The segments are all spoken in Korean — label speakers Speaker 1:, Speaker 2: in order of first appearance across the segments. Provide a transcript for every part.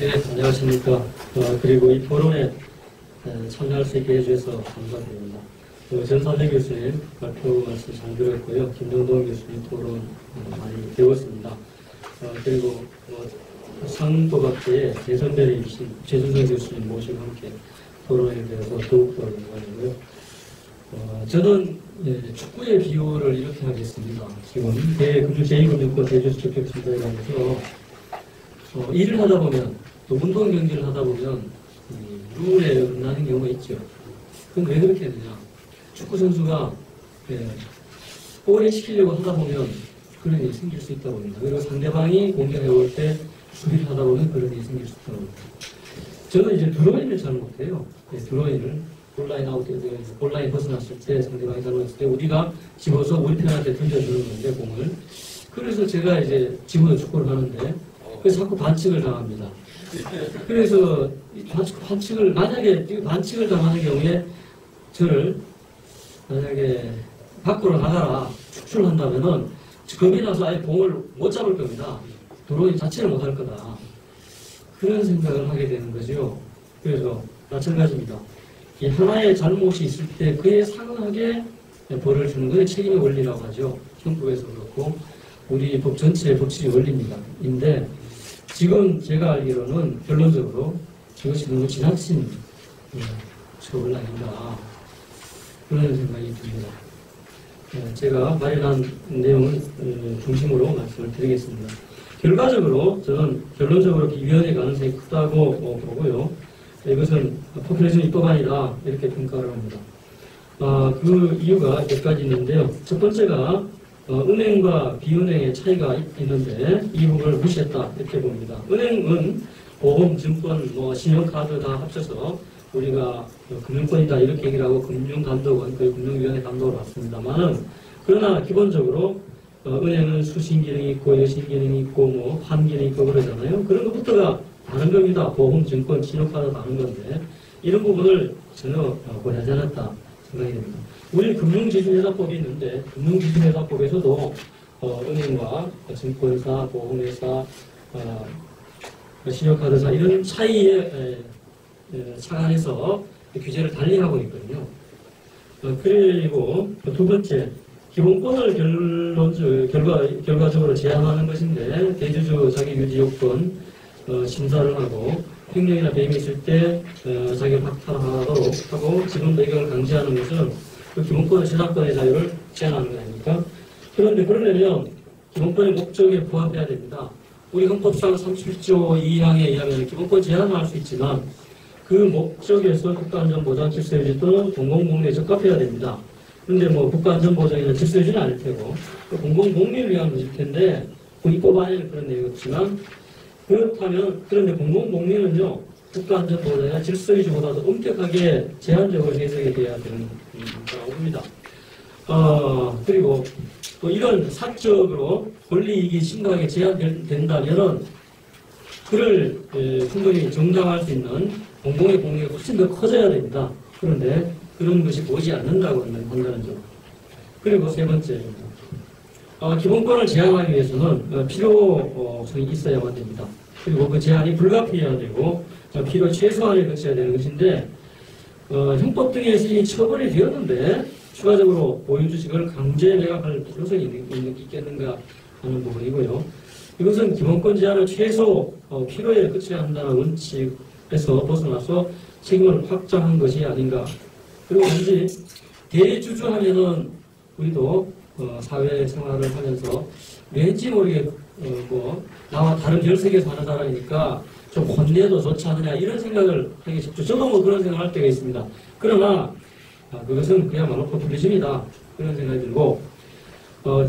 Speaker 1: 네, 안녕하십니까. 그리고 이 토론에 참여할 수 있게 해주셔서 감사드립니다. 전사재 교수님 발표 말씀 잘 들었고요. 김정동 교수님 토론 많이 배웠습니다. 그리고 상도각계의 대선배이신 최준성 교수님 모시고 함께 토론에 대해서 더욱더 영광이고요. 저는 축구의 비유를 이렇게 하겠습니다. 지금 제2금융권 대주주 적격심사에 하면서 일을 하다 보면 또 운동 경기를 하다 보면 룰에 어긋나는 경우가 있죠. 그럼 왜 그렇게 되냐? 축구 선수가 오래 시키려고 하다 보면 그런 일이 생길 수 있다고 합니다. 그리고 상대방이 공격해 올 때 수비를 하다 보면 그런 일이 생길 수 있다고 합니다. 저는 이제 드로잉을 잘 못해요. 드로잉을 골라인 아웃, 골라인 벗어났을 때 상대방이 잘못했을 때 우리가 집어서 우리 편한테 던져주는 건데 공을. 그래서 제가 이제 집어서 축구를 하는데 그래서 자꾸 반칙을 당합니다. 그래서 만약에 반칙을 당하는 경우에 저를 만약에 밖으로 나가라 축출을 한다면은 겁이 나서 아예 공을 못 잡을 겁니다. 드로잉 자체를 못 할 거다. 그런 생각을 하게 되는 거죠. 그래서 마찬가지입니다. 이 하나의 잘못이 있을 때 그에 상응하게 벌을 주는 것이 책임의 원리라고 하죠. 형법에서 그렇고 우리 법 전체의 법칙의 원리입니다. 인데 지금 제가 알기로는 결론적으로 이것이 너무 지나친 처벌 아닌가 그런 생각이 듭니다. 제가 마련한 내용을 중심으로 말씀을 드리겠습니다. 결과적으로 저는 결론적으로 비위헌의 가능성이 크다고 보고요. 이것은 포퓰리즘 입법안이다 이렇게 평가를 합니다. 그 이유가 몇 가지 있는데요. 첫 번째가 은행과 비은행의 차이가 있는데 이 부분을 무시했다 이렇게 봅니다. 은행은 보험, 증권, 신용카드 다 합쳐서 우리가 금융권이다 이렇게 얘기를 하고 금융감독원, 금융위원회 감독을 받습니다만은 그러나 기본적으로 은행은 수신 기능이 있고 여신 기능이 있고 환 기능이 있고 그러잖아요. 그런 것부터가 다른 겁니다. 보험, 증권, 신용카드 다른 건데 이런 부분을 전혀 고려하지 않았다 생각이 됩니다. 우리 금융지주회사법이 있는데 금융지주회사법에서도 은행과 증권사, 보험회사, 신용카드사 이런 차이에 착안해서 규제를 달리하고 있거든요. 그리고 두 번째 기본권을 결과적으로 제한하는 것인데 대주주 자기유지 요건 심사를 하고 횡령이나 배임이 있을 때 자기를 박탈하도록 하고 지분 배경을 강제하는 것은 그 기본권의 재산권의 자유를 제한하는 거 아닙니까? 그런데 그러려면 기본권의 목적에 부합해야 됩니다. 우리 헌법상 37조 2항에 의하면 기본권 제한을 할 수 있지만 그 목적에서 국가안전보장 질서유지 또는 공공복리에 적합해야 됩니다. 그런데 국가안전보장이나 질서유지는 아닐 테고 공공복리를 위한 것일 텐데 입법 안에는 그런 내용이 없지만 그렇다면 그런데 공공복리는요 국가안전보장이나 질서유지보다도 엄격하게 제한적으로 해석이 돼야 되는 거라고 봅니다. 그리고 또 이런 사적으로 권리이익이 심각하게 제한된다면은 그를 충분히 정당화할 수 있는 공공의 공익이 훨씬 더 커져야 됩니다. 그런데 그런 것이 보이지 않는다고 하는 판단은 좀. 그리고 세 번째입니다. 기본권을 제한하기 위해서는 필요성이 있어야만 됩니다. 그리고 그 제한이 불가피해야 되고 필요 최소한을 거쳐야 되는 것인데 형법 등에서 이미 처벌이 되었는데 추가적으로 보유주식을 강제 매각할 필요성이 있겠는가 하는 부분이고요. 이것은 기본권 제한을 최소 필요에 그쳐야 한다는 원칙에서 벗어나서 책임을 확장한 것이 아닌가. 그리고 왠지 대주주하면은 우리도 사회생활을 하면서 왠지 모르게 나와 다른 별세계에서 사는 사람이니까 좀 혼내도 좋지 않느냐 이런 생각을 하기 쉽죠. 저도 그런 생각을 할 때가 있습니다. 그러나 그것은 그야말로 포퓰리즘이다 그런 생각이 들고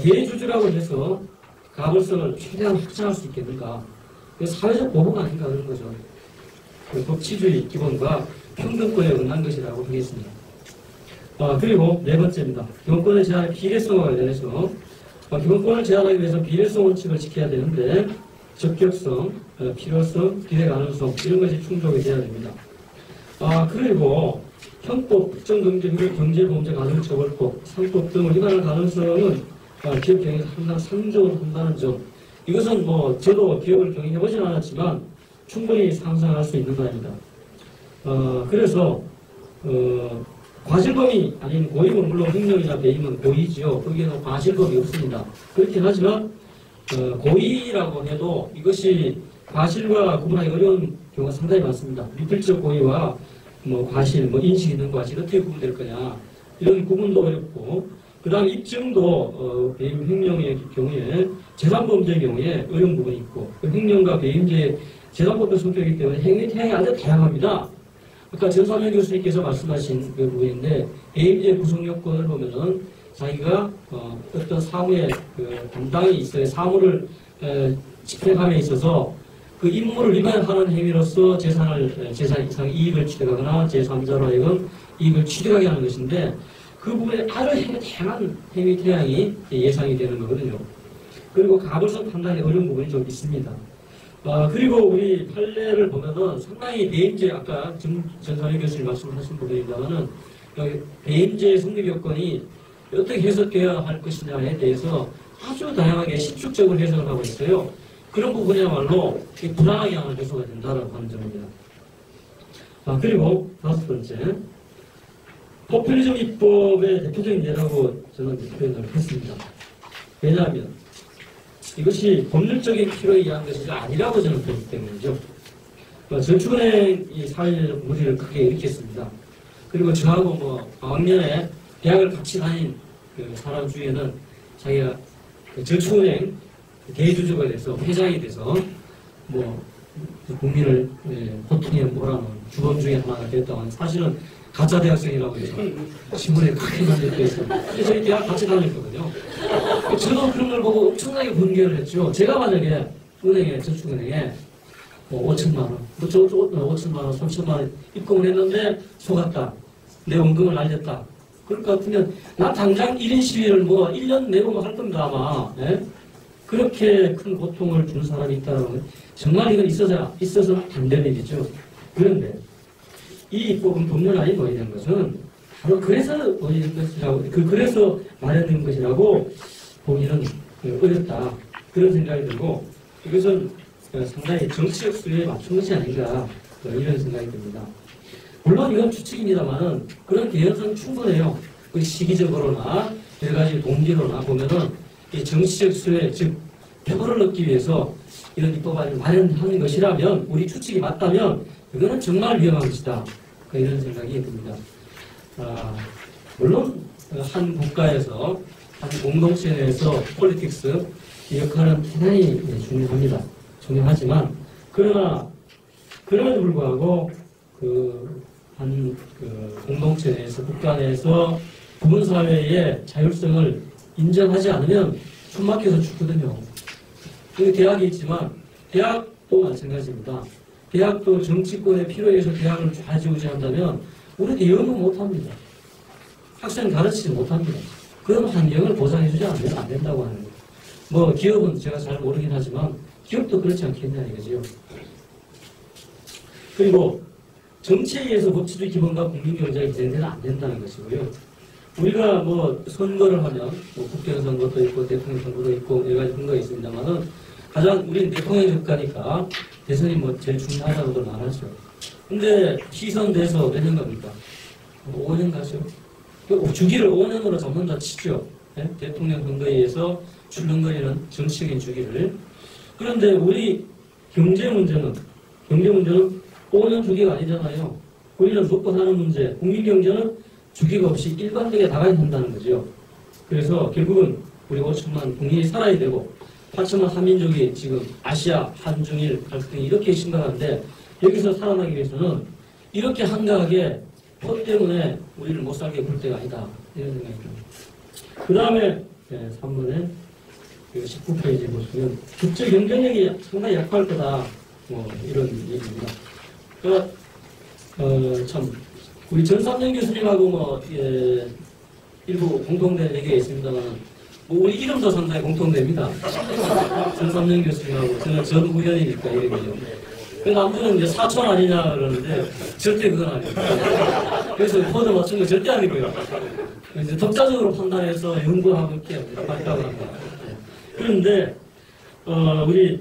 Speaker 1: 대주주라고 해서 가불성을 최대한 확장할 수 있겠는가. 사회적 보호가 아닌가 그런 거죠. 법치주의 기본과 평등권에 어긋난 것이라고 하겠습니다. 그리고 네 번째입니다. 기본권의 제한의 비례성과 관련해서 기본권을 제한하기 위해서 비례성 원칙을 지켜야 되는데 적격성, 필요성, 비례 가능성 이런 것이 충족이 돼야 됩니다. 그리고 형법, 특정경제법, 경제범죄 가중처벌법, 상법 등을 위반할 가능성은 기업 경영에서 항상 상정을 한다는 점. 이것은 저도 기업을 경영해보진 않았지만 충분히 상상할 수 있는 말입니다. 그래서 과실범이 아닌 고의는 물론 횡령이나 배임은 고의지요. 거기에는 과실범이 없습니다. 그렇긴 하지만 고의라고 해도 이것이 과실과 구분하기 어려운 경우가 상당히 많습니다. 미필적 고의와 뭐 과실, 뭐 인식 있는 과실 어떻게 구분될 거냐 이런 구분도 어렵고 그 다음 입증도 배임 횡령의 경우에 재산범죄의 경우에 어려운 부분이 있고 그 횡령과 배임죄의 재산법의 성격이기 때문에 행위 아주 다양합니다. 아까 전삼현 교수님께서 말씀하신 그 부분인데 배임죄 구성 요건을 보면은 자기가 어떤 사무에 그 담당이 있어요. 사무를 집행함에 있어서 그 임무를 위반하는 행위로서 재산 이상 이익을 취득하거나 제3자로 하여금 이익을 취득하게 하는 것인데 그 부분에 아주 다양한 행위 태양이 예상이 되는 거거든요. 그리고 가불성 판단이 어려운 부분이 좀 있습니다. 그리고 우리 판례를 보면은 상당히 배임죄 아까 전선희 교수님 말씀하신 부분입니다만은 배임죄의 성립 요건이 어떻게 해석되어야 할 것이냐에 대해서 아주 다양하게 신축적으로 해석을 하고 있어요. 그런 부분이야말로 불안하게 하는 요소가 된다라고 하는 점입니다. 그리고 다섯 번째, 포퓰리즘 입법의 대표적인 예라고 저는 표현을 했습니다. 왜냐하면 이것이 법률적인 필요에 의한 것이 아니라고 저는 보기 때문이죠. 저축은행이 사회적 무리를 크게 일으켰습니다. 그리고 저하고 뭐 왕년에 대학을 같이 다닌 그 사람 중에는 자기가 그 저축은행 대주주가 돼서 회장이 돼서 뭐 국민을 고통에 몰아넣은 주범 중에 하나가 됐다고 하는 사실은 가짜 대학생이라고 해서 신문에 크게 만들고 있습니다. 저희 대학 같이 다녔거든요. 저도 그런 걸 보고 엄청나게 분개를 했죠. 제가 만약에 은행에 저축은행에 뭐 5천만 원, 5천만 원, 3천만 원 입금을 했는데 속았다. 내 원금을 날렸다. 그럴 것 같으면 나 당장 1인 시위를 뭐 1년 내고 할 겁니다 아마. 예? 그렇게 큰 고통을 주는 사람이 있다면 정말 이건 있어서는 안 되는 일이죠. 그런데 이 입법은 법률안이 보이는 것은 바로 그래서 보이는 것이라고, 그래서 마련된 것이라고 보기는 어렵다. 그런 생각이 들고 이것은 상당히 정치적 수요에 맞춘 것이 아닌가 이런 생각이 듭니다. 물론 이건 추측입니다만은 그런 개연성은 충분해요. 그 시기적으로나 여러 가지 동기로나 보면은 이 정치적 수요에 즉 표를 얻기 위해서 이런 입법안을 마련하는 것이라면 우리 추측이 맞다면 이거는 정말 위험한 것이다. 이런 생각이 듭니다. 물론 한 국가에서 한 공동체 내에서 폴리틱스 이 역할은 대단히 중요합니다. 중요하지만 그러나 그럼에도 불구하고 한 공동체 내에서 국가 내에서 부분 사회의 자율성을 인정하지 않으면 숨막혀서 죽거든요. 여기 대학이 있지만 대학도 마찬가지입니다. 대학도 정치권의 필요에 의해서 대학을 좌지우지한다면 우리도 영어 못합니다. 학생 가르치지 못합니다. 그런 환경을 보장해주지 않으면 안 된다고 하는 거예요. 뭐 기업은 제가 잘 모르긴 하지만 기업도 그렇지 않겠냐 이거지요. 그리고 정치에 의해서 법치주의 기본과 국민경제가 기생되면 안 된다는 것이고요. 우리가 뭐 선거를 하면 뭐 국회의원선거도 있고 대통령 선거도 있고 여러 가지 선거가 있습니다만은 가장 우리는 대통령 국가니까 대선이 뭐 제일 중요하다고도 말하죠. 근데 시선돼서 몇 년 갑니까? 5년 가죠. 주기를 5년으로 잡는다 치죠. 네? 대통령 선거에 의해서 출렁거리는 정치적인 주기를. 그런데 우리 경제 문제는 5년 주기가 아니잖아요. 우리는 먹고 사는 문제, 국민 경제는 주기가 없이 일관되게 나가야 한다는 거죠. 그래서 결국은 우리 5천만 국민이 살아야 되고 8천만 한민족이 지금 아시아, 한중일 갈등이 이렇게 심각한데 여기서 살아나기 위해서는 이렇게 한가하게 법 때문에 우리를 못 살게 볼 때가 아니다. 이런 생각이 듭니다. 그 다음에 3번에 19페이지 보시면 국제 경쟁력이 상당히 약할 거다. 뭐 이런 얘기입니다. 그러니까 참 우리 전삼년 교수님하고 뭐 일부 공통된 얘기가 있습니다만 뭐 우리 이름도 상당히 공통됩니다. 전삼년 교수님하고 저는 전 의원이니까 이름이죠. 그 남들은 이제 사촌 아니냐 그러는데 절대 그건 아니에요. 그래서 코드 맞춘 거 절대 아니고요. 이제 독자적으로 판단해서 연구하고 이렇게 발표하고 합니다. 그런데 우리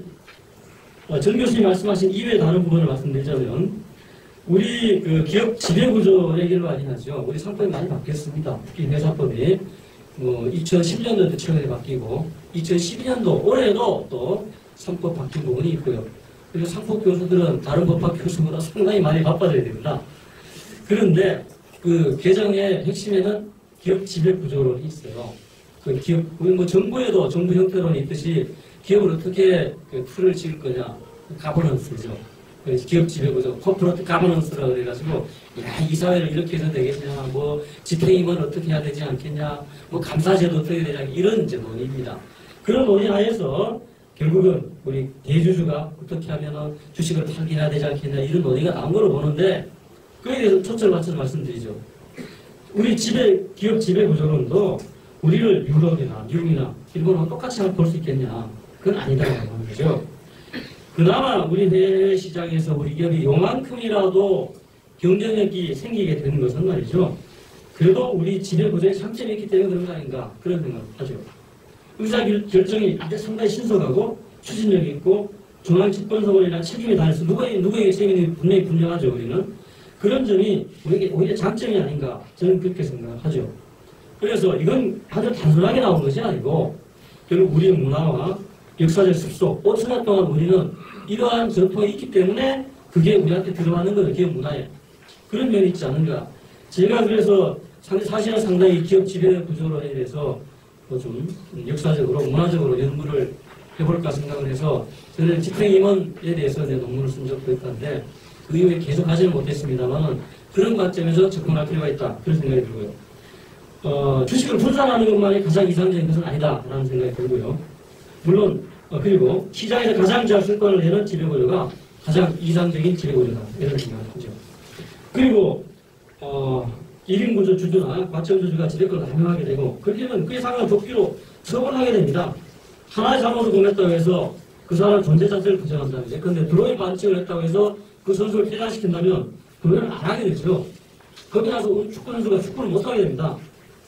Speaker 1: 전 교수님 말씀하신 이외의 다른 부분을 말씀드리자면 우리 그 기업 지배구조 얘기를 많이 하죠. 우리 상법이 많이 바뀌었습니다. 특히 회사법이 2010년도에 최근에 바뀌고 2012년도 올해도 또 상법 바뀐 부분이 있고요. 그리고 상법 교수들은 다른 법학 교수보다 상당히 많이 바빠져야 됩니다. 그런데 그 개정의 핵심에는 기업 지배 구조론이 있어요. 그 기업, 우리 정부에도 정부 형태론이 있듯이 기업을 어떻게 그 틀을 지을 거냐, 가버넌스죠. 기업 지배 구조, 코퍼레이트 가버넌스라 그래가지고, 야, 이 사회를 이렇게 해서 되겠냐, 집행임은 어떻게 해야 되지 않겠냐, 감사제도 어떻게 되냐, 이런 이제 논의입니다. 그런 논의 하에서 결국은 우리 대주주가 어떻게 하면 주식을 팔게 해야 되지 않겠냐, 이런 논의가 나온 걸로 보는데, 그에 대해서 초점을 맞춰서 말씀드리죠. 우리 기업 지배 구조론도 우리를 유럽이나 미국이나 일본하고 똑같이 볼 수 있겠냐? 그건 아니다라고 하는 거죠. 그나마 우리 해외 시장에서 우리 기업이 요만큼이라도 경쟁력이 생기게 되는 것은 말이죠. 그래도 우리 지배 구조에 장점이 있기 때문에 그런 거 아닌가? 그런 생각을 하죠. 의사결정이 상당히 신속하고 추진력이 있고 중앙집권서원이나 책임이 다해서 누구에게 책임이 분명히 분명하죠. 우리는. 그런 점이 우리에게 오히려 장점이 아닌가 저는 그렇게 생각하죠. 그래서 이건 아주 단순하게 나온 것이 아니고 결국 우리의 문화와 역사적 습속, 5천년 동안 우리는 이러한 전통이 있기 때문에 그게 우리한테 들어가는 거예요. 기업 문화에. 그런 면이 있지 않은가. 제가 그래서 사실은 상당히 기업 지배 구조론에 대해서 좀 역사적으로 문화적으로 연구를 해볼까 생각을 해서 저는 집행임원에 대해서 내 논문을 쓴 적도 있던데 그 이후에 계속 하지는 못했습니다만 그런 관점에서 접근할 필요가 있다. 그런 생각이 들고요. 주식을 분산하는 것만이 가장 이상적인 것은 아니다라는 생각이 들고요. 물론 그리고 시장에서 가장 잘 쓸권을 내는 지배구조가 가장 이상적인 지배구조다. 이런 생각을 하죠. 그리고 1인 구조 주주나 과점 주주가 지배권을 남용하게 되고 그렇게 되면 그에 상한 도끼로 처벌하게 됩니다. 하나의 잘못을 범했다고 해서 그 사람 존재 자체를 부정한다면 그런데 드로잉 반칙을 했다고 해서 그 선수를 퇴장시킨다면 그걸 안 하게 되죠. 거기 나서 축구 선수가 축구를 못하게 됩니다.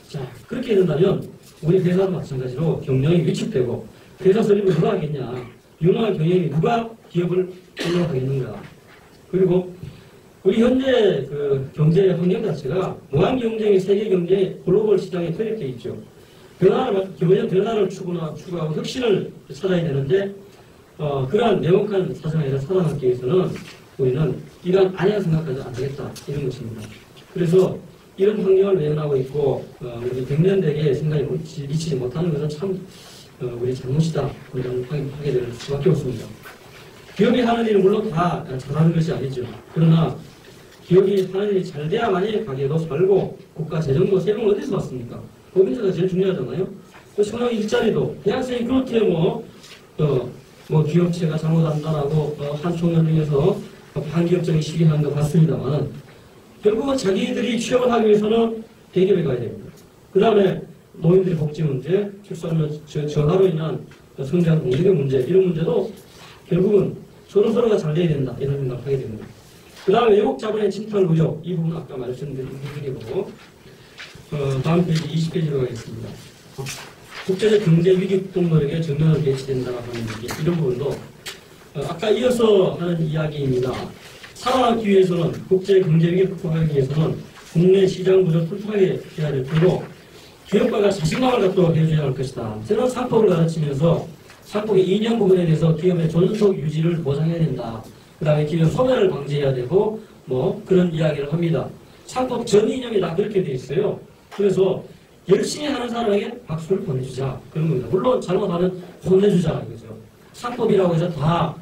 Speaker 1: 자, 그렇게 된다면 우리 회사도 마찬가지로 경영이 위축되고 회사 설립을 누가 하겠냐. 유능한 경영이 누가 기업을 운영하겠는가. 그리고 우리 현재 그 경제 환경 자체가 무한 경쟁의 세계 경제의 글로벌 시장에 편입되어 있죠. 기본적인 변화를 추구하고 혁신을 찾아야 되는데 그러한 명확한 사정에서 살아남기 위해서는 우리는 이런 아니라 생각까지 안 되겠다 이런 것입니다. 그래서 이런 환경을 외면하고 있고 우리 백년대계에 생각이 미치지 못하는 것은 참 우리 잘못이다 그런 하게 될 수밖에 없습니다. 기업이 하는 일은 물론 다 잘하는 것이 아니죠. 그러나 기업이 하는 일이 잘 돼야만이 가게도 살고 국가 재정도 세금을 어디서 받습니까? 법인세가 제일 중요하잖아요. 청년 일자리도 대학생이 그렇게 기업체가 잘못한다라고 한 청년 중에서 반기업적인 시기하는 거 봤습니다만 결국은 자기들이 취업을 하기 위해서는 대기업에 가야 됩니다. 그 다음에 노인들의 복지 문제, 출산료 저하로 인한 성장 공격의 문제 이런 문제도 결국은 서로가 잘 돼야 된다 이런 생각을 하게 됩니다. 그 다음에 외국 자본의 침탈 구조 이 부분은 아까 말씀드린 부분이고 다음 페이지 20페이지로 가겠습니다. 국제적 경제 위기 극복 노력에 정면으로 배치된다고 하는 이런 부분도 아까 이어서 하는 이야기입니다. 살아남기 위해서는 국제 경제 위기 극복하기 위해서는 국내 시장 구조를 튼튼하게 해야 될 테고 기업가가 자신감을 갖도록 해줘야 할 것이다. 저는 상법을 가르치면서 상법의 이념 부분에 대해서 기업의 존속 유지를 보장해야 된다. 그 다음에 기업 소멸을 방지해야 되고 그런 이야기를 합니다. 상법 전 이념이 다 그렇게 돼 있어요. 그래서 열심히 하는 사람에게 박수를 보내주자 그런 겁니다. 물론 잘못하면 혼내주자 이거죠. 상법이라고 해서 다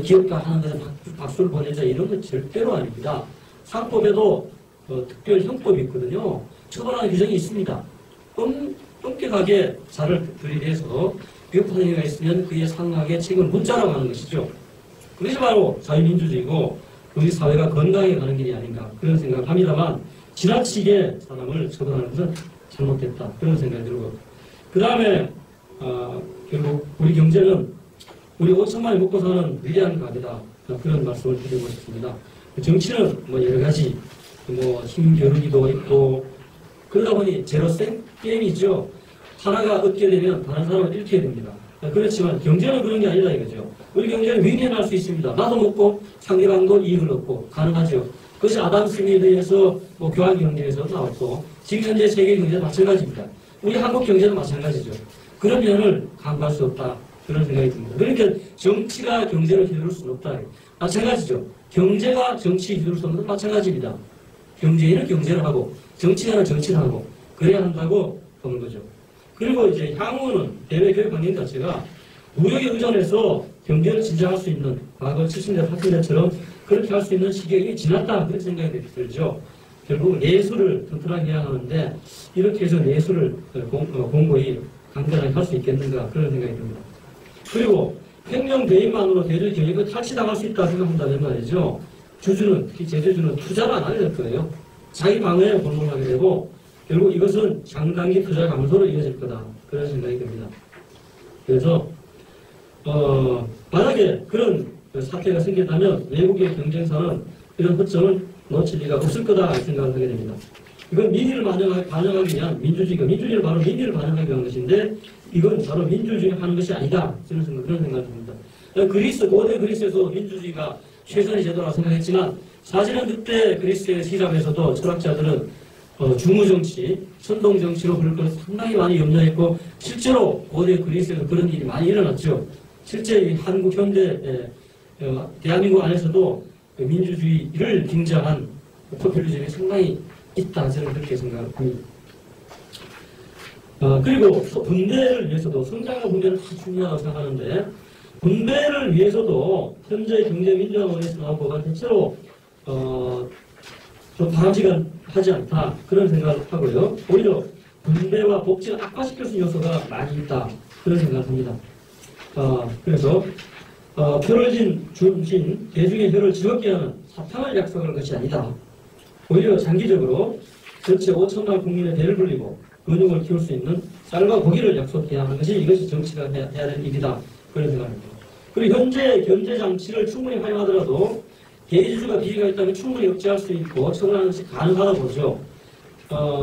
Speaker 1: 기업가 하는 데서 박수를 보내자 이런 건 절대로 아닙니다. 상법에도 특별 형법이 있거든요. 처벌하는 규정이 있습니다. 엄격하게 자를 들이대서 위협하는 행위가 있으면 그에 상하게 책임을 묻자라고 하는 것이죠. 그것이 바로 자유민주주의고 우리 사회가 건강하게 가는 길이 아닌가 그런 생각을 합니다만 지나치게 사람을 처벌하는 것은 잘못됐다 그런 생각이 들고 그 다음에 결국 우리 경제는 우리 5천만이 먹고 사는 위대한 가게다 그런 말씀을 드리고 싶습니다. 정치는 여러 가지 힘겨루기도 있고 그러다 보니 제로셈 게임이죠. 하나가 얻게 되면 다른 사람은 잃게 됩니다. 그렇지만 경제는 그런 게 아니다 이거죠. 우리 경제는 윈윈할 수 있습니다. 나도 먹고 상대방도 이익을 얻고 가능하죠. 그것이 아담 스미스에 의해서 뭐 교환 경제에서 나왔고 지금 현재 세계 경제도 마찬가지입니다. 우리 한국 경제도 마찬가지죠. 그런 면을 간과할 수 없다. 그런 생각이 듭니다. 그러니까 정치가 경제를 휘두를 수는 없다. 마찬가지죠. 경제가 정치를 휘두를 수 없는 건 마찬가지입니다. 경제인은 경제를 하고 정치인은 정치를 하고 그래야 한다고 보는 거죠. 그리고 이제 향후는 대외 교육 환경 자체가 무역에 의존해서 경제를 진정할 수 있는 과거 70년, 80년처럼 그렇게 할 수 있는 시기가 지났다. 그런 생각이 들죠. 결국 내수를 튼튼하게 해야 하는데 이렇게 해서 내수를 공고히 강건하게 할 수 있겠는가 그런 생각이 듭니다. 그리고 횡령 배임만으로 대주 경영을 탈취당할 수 있다 생각한다면 말이죠. 주주는, 특히 제주주는 투자를 안 하게 될 거예요. 자기 방어에 골몰하게 되고 결국 이것은 장단기 투자 감소로 이어질 거다. 그런 생각이 듭니다. 그래서 만약에 그런 사태가 생긴다면 외국의 경쟁사는 이런 허점을 놓칠 리가 없을 거다 생각을 하게 됩니다. 이건 민의를 반영하기 위한 민주주의가 민주주의는 바로 민의를 반영하기 위한 것인데 이건 바로 민주주의 하는 것이 아니다. 그런 생각을 듭니다. 고대 그리스에서 민주주의가 최선의 제도라고 생각했지만 사실은 그때 그리스의 시작에서도 철학자들은 중우정치, 선동정치로 부를 것을 상당히 많이 염려했고 실제로 고대 그리스에서 그런 일이 많이 일어났죠. 실제 한국 현대 대한민국 안에서도 민주주의를 빙자한 포퓰리즘이 상당히 있다. 저는 그렇게 생각합니다. 그리고 분배를 위해서도 성장과 분배는 다 중요하다고 생각하는데 분배를 위해서도 현재 경제민주화원에서 나온 법안 대체로 좀 바람직하지 않다. 그런 생각을 하고요. 오히려 분배와 복지를 악화시킬 수 있는 요소가 많이 있다. 그런 생각을 합니다. 그래서 표를 중심 대중의 혀를 즐겁게 하는 사탕을 약속하는 것이 아니다. 오히려 장기적으로 전체 5천만 국민의 대를 불리고 근육을 키울 수 있는 쌀과 고기를 약속해야 하는 것이 이것이 정치가 해야 될 일이다. 그런 생각입니다. 그리고 현재 견제 장치를 충분히 활용하더라도 대주주가 비리가 있다면 충분히 억제할 수 있고 처벌하는 것이 가능하다고 보죠.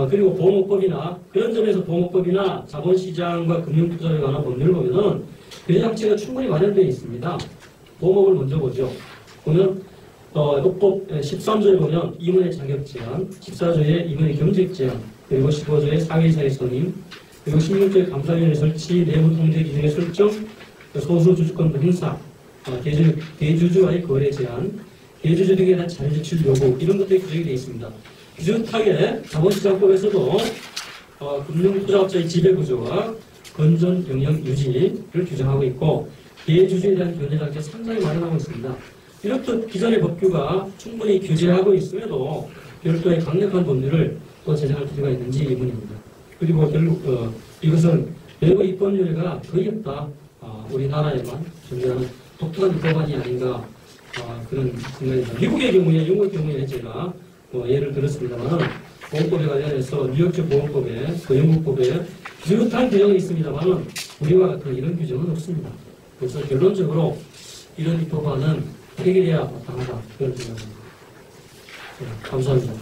Speaker 1: 그리고 보호법이나 그런 점에서 보호법이나 자본시장과 금융투자에 관한 법률을 보면은 견제 장치가 충분히 마련되어 있습니다. 보호법을 먼저 보죠. 보면 헌법 13조에 보면 임원의 자격 제한, 14조에 임원의 경직 제한, 그리고 15조에 사회이사의 선임, 그리고 16조에 감사위원회 설치, 내부 통제 기준의 설정, 소수 주주권 행사, 대주주와의 거래 제한, 대주주 등에 대한 자료 제출 요구 이런 것들이 규정이 되어 있습니다. 비슷하게 자본시장법에서도 금융투자업자의 지배구조와 건전 영역 유지를 규정하고 있고 대주주에 대한 견제 장치가 상당히 마련하고 있습니다. 이렇듯 기존의 법규가 충분히 규제하고 있음에도 별도의 강력한 법률을 또 제정할 필요가 있는지 의문입니다. 그리고 결국 이것은 외국 입법률가 거의 없다. 우리나라에만 존재하는 독특한 입법안이 아닌가 그런 생각이 듭니다. 미국의 경우에 영국의 경우에 제가 예를 들었습니다만 보험법에 관련해서 뉴욕주 보험법에 그 영국법에 비슷한 규정이 있습니다만 우리와 같은 이런 규정은 없습니다. 그래서 결론적으로 이런 입법안은 해결해야 마땅하다 그런 생각입니다. 감사합니다.